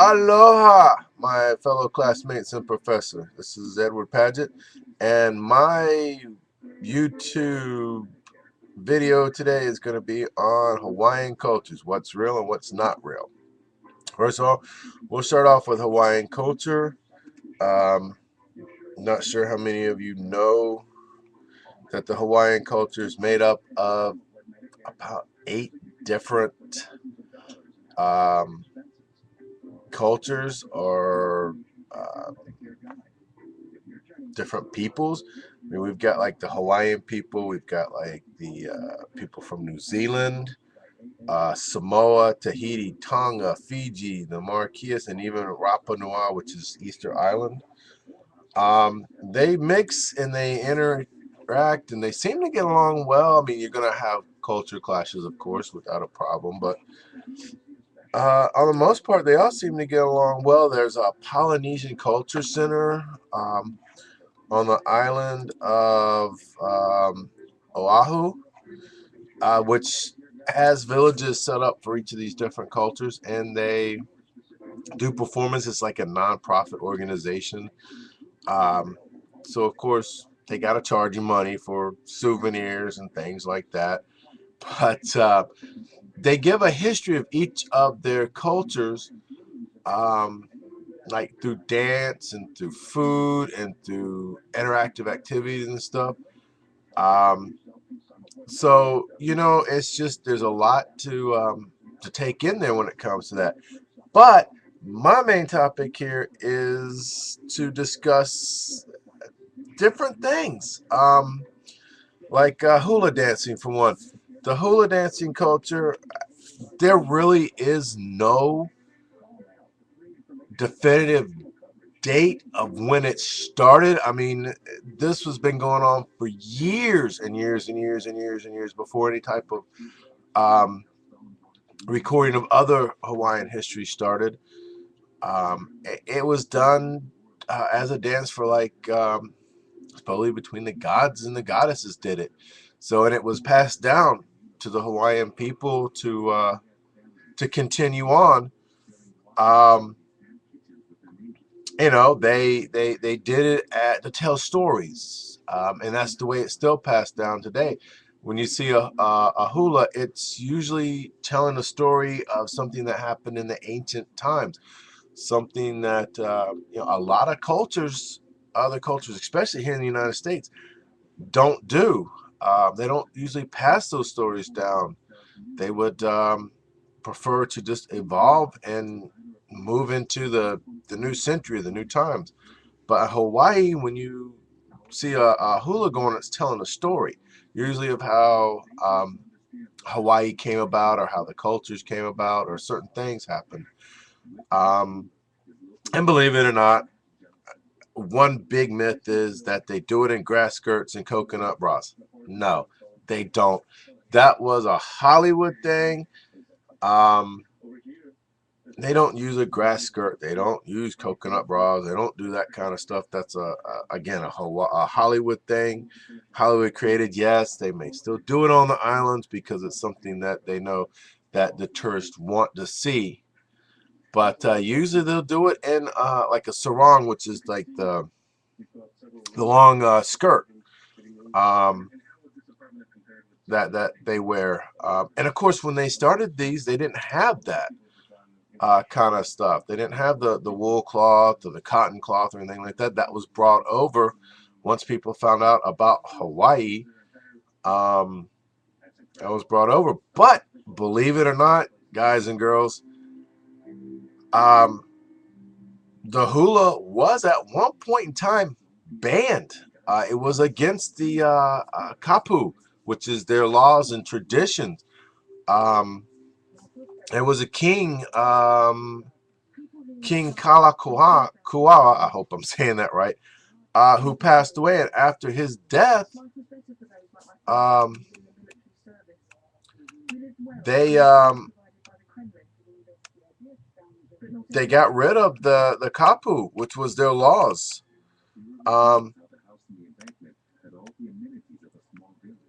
Aloha, my fellow classmates and professor. This is Edward Paget, and my YouTube video today is going to be on Hawaiian cultures, what's real and what's not real. First of all, we'll start off with Hawaiian culture. Um, Not sure how many of you know that the Hawaiian culture is made up of about 8 different um, cultures or uh, different peoples. I mean, we've got like the Hawaiian people, we've got like the people from New Zealand, Samoa, Tahiti, Tonga, Fiji, the Marquesas, and even Rapa Nui, which is Easter Island. They mix and they interact and they seem to get along well. I mean, you're going to have culture clashes, of course, without a problem, but on the most part, they all seem to get along well. There's a Polynesian Culture Center. On the island of Oahu, which has villages set up for each of these different cultures, and they do performance. It's like a non-profit organization. Um, so, of course, they got to charge you money for souvenirs and things like that. But they give a history of each of their cultures, um, like through dance and through food and through interactive activities and stuff. Um, So, it's just there's a lot to take in there when it comes to that. But my main topic here is to discuss different things, like hula dancing for one. The hula dancing culture, there really is no definitive date of when it started. I mean, this has been going on for years and years and years and years and years before any type of um, recording of other Hawaiian history started. It was done as a dance for like probably between the gods and the goddesses did it. So and it was passed down to the Hawaiian people to continue on. Um, they did it to tell stories, and that's the way it's still passed down today. When you see a hula, it's usually telling a story of something that happened in the ancient times, something that a lot of cultures, other cultures, especially here in the United States, don't do. They don't usually pass those stories down. They would prefer to just evolve and move into the new century, the new times. But Hawaii, when you see a hula going, it's telling a story, usually of how Hawaii came about, or how the cultures came about, or certain things happened. Um, and believe it or not, one big myth is that they do it in grass skirts and coconut bras. No, they don't. That was a Hollywood thing. Um, they don't use a grass skirt. They don't use coconut bras. They don't do that kind of stuff. That's again a Hollywood thing. Hollywood created. Yes, they may still do it on the islands because it's something that they know that the tourists want to see. But usually they'll do it in like a sarong, which is like the long skirt um, that they wear. And of course, when they started these, they didn't have that kind of stuff. They didn't have the wool cloth or the cotton cloth or anything like that. That was brought over once people found out about Hawaii. Um, that was brought over. But believe it or not, guys and girls, um, the hula was at one point in time banned. It was against the kapu, which is their laws and traditions. Um, there was a king, King Kuawa, I hope I'm saying that right, who passed away. And after his death, um, they um, they got rid of the kapu, which was their laws. Um,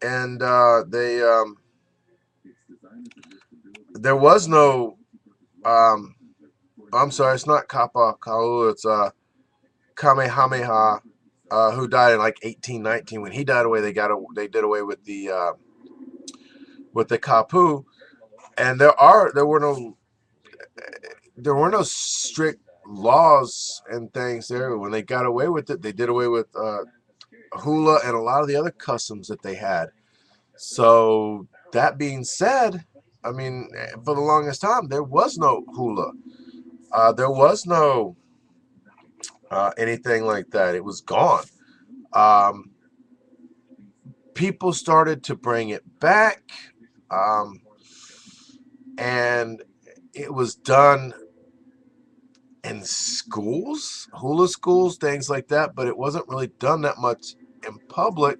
and there was no um, I'm sorry, it's not Kappa Kahula, it's Kamehameha, who died in like 1819. When he died away, they did away with the Kapu, and there were no strict laws and things there. When they got away with it, they did away with hula and a lot of the other customs that they had. So that being said, I mean, for the longest time, there was no hula. There was no anything like that. It was gone. Um, People started to bring it back, um, and it was done in schools, hula schools, things like that, but it wasn't really done that much in public.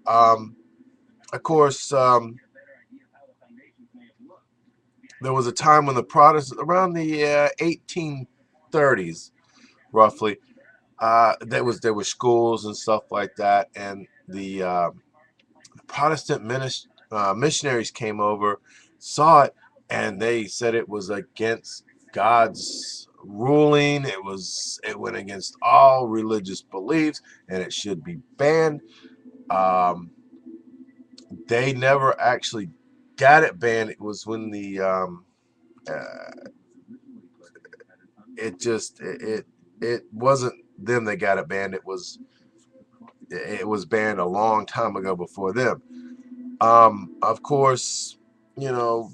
Um, of course, there was a time when the Protestants, around the 1830s, roughly, there were schools and stuff like that, and the Protestant missionaries came over, saw it, and they said it was against God's ruling. It went against all religious beliefs, and it should be banned. Um, they never actually got it banned. It was when uh, it wasn't them that got it banned. It was banned a long time ago before them. Of course, you know,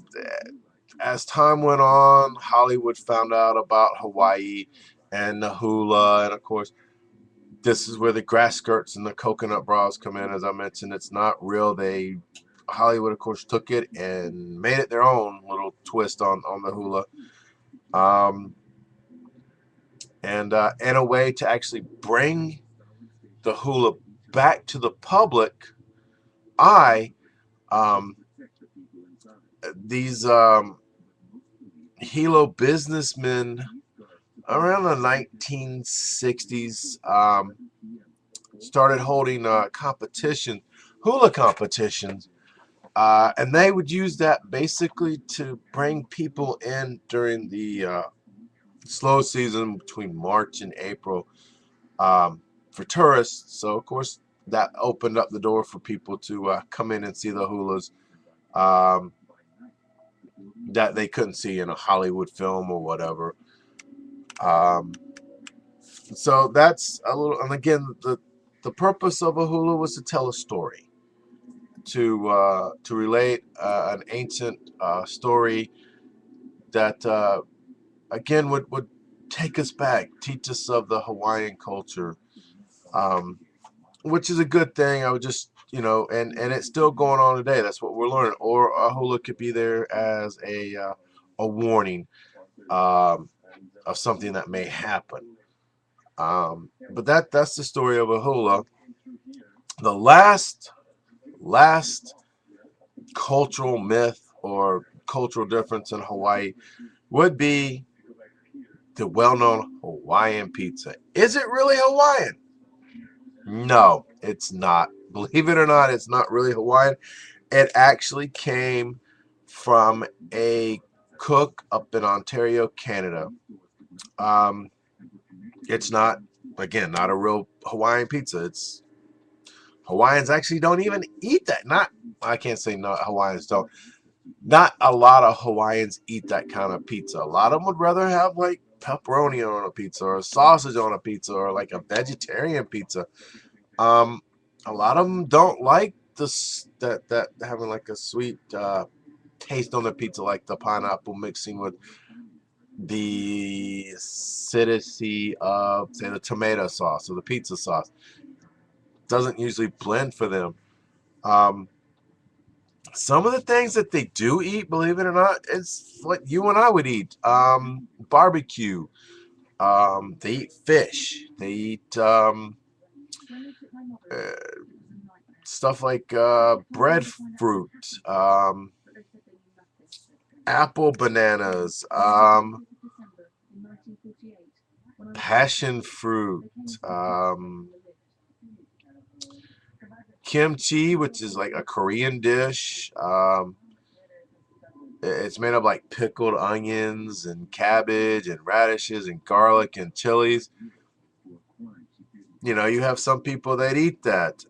as time went on, Hollywood found out about Hawaii and the hula, and of course, this is where the grass skirts and the coconut bras come in. As I mentioned, it's not real. Hollywood, of course, took it and made it their own little twist on the hula, um, and a way to actually bring the hula back to the public eye. Um, these Hilo businessmen around the 1960s started holding hula competitions, and they would use that basically to bring people in during the slow season between March and April, for tourists. So of course that opened up the door for people to come in and see the hulas um, that they couldn't see in a Hollywood film or whatever. Um, so that's a little, and again, the purpose of a hula was to tell a story, to relate an ancient story that again would take us back, teach us of the Hawaiian culture, um, which is a good thing. I would just, and it's still going on today. That's what we're learning. Or a hula could be there as a warning um, of something that may happen. But that's the story of a hula. The last cultural myth or cultural difference in Hawaii would be the well-known Hawaiian pizza. Is it really Hawaiian? No, it's not. Believe it or not, it's not really Hawaiian. It actually came from a cook up in Ontario, Canada. Um, it's not, again, not a real Hawaiian pizza. Hawaiians actually don't even eat that. I can't say no, Hawaiians don't. Not a lot of Hawaiians eat that kind of pizza. A lot of them would rather have like pepperoni on a pizza or a sausage on a pizza or like a vegetarian pizza. Um, a lot of them don't like this that having like a sweet taste on the pizza, like the pineapple mixing with the acidity of, say, the tomato sauce or the pizza sauce. Doesn't usually blend for them. Um, some of the things that they do eat, believe it or not, it's what you and I would eat. Barbecue. They eat fish. They eat uh, stuff like breadfruit, apple bananas, passion fruit, kimchi, which is like a Korean dish, It's made of like pickled onions and cabbage and radishes and garlic and chilies. You know, you have some people that eat that.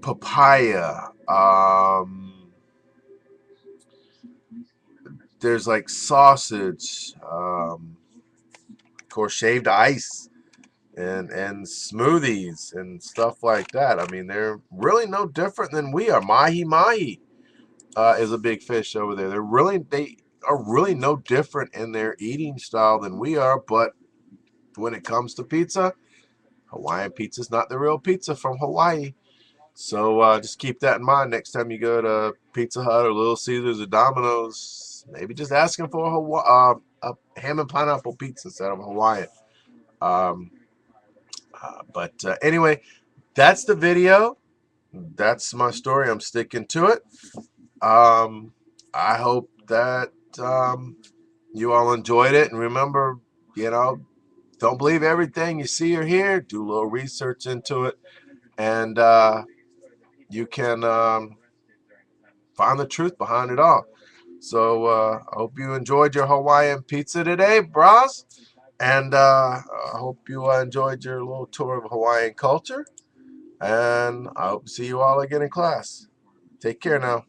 Papaya. There's like sausage. Of course, shaved ice and smoothies and stuff like that. I mean, they're really no different than we are. Mahi mahi is a big fish over there. They are really no different in their eating style than we are. But when it comes to pizza, Hawaiian pizza is not the real pizza from Hawaii. So just keep that in mind next time you go to Pizza Hut or Little Caesars or Domino's. Maybe just asking for a ham and pineapple pizza instead of Hawaiian. Um, but anyway, that's the video. That's my story. I'm sticking to it. I hope that you all enjoyed it. And remember, you know, don't believe everything you see or hear. Do a little research into it. And you can find the truth behind it all. So I hope you enjoyed your Hawaiian pizza today, bros. And I hope you enjoyed your little tour of Hawaiian culture. And I hope to see you all again in class. Take care now.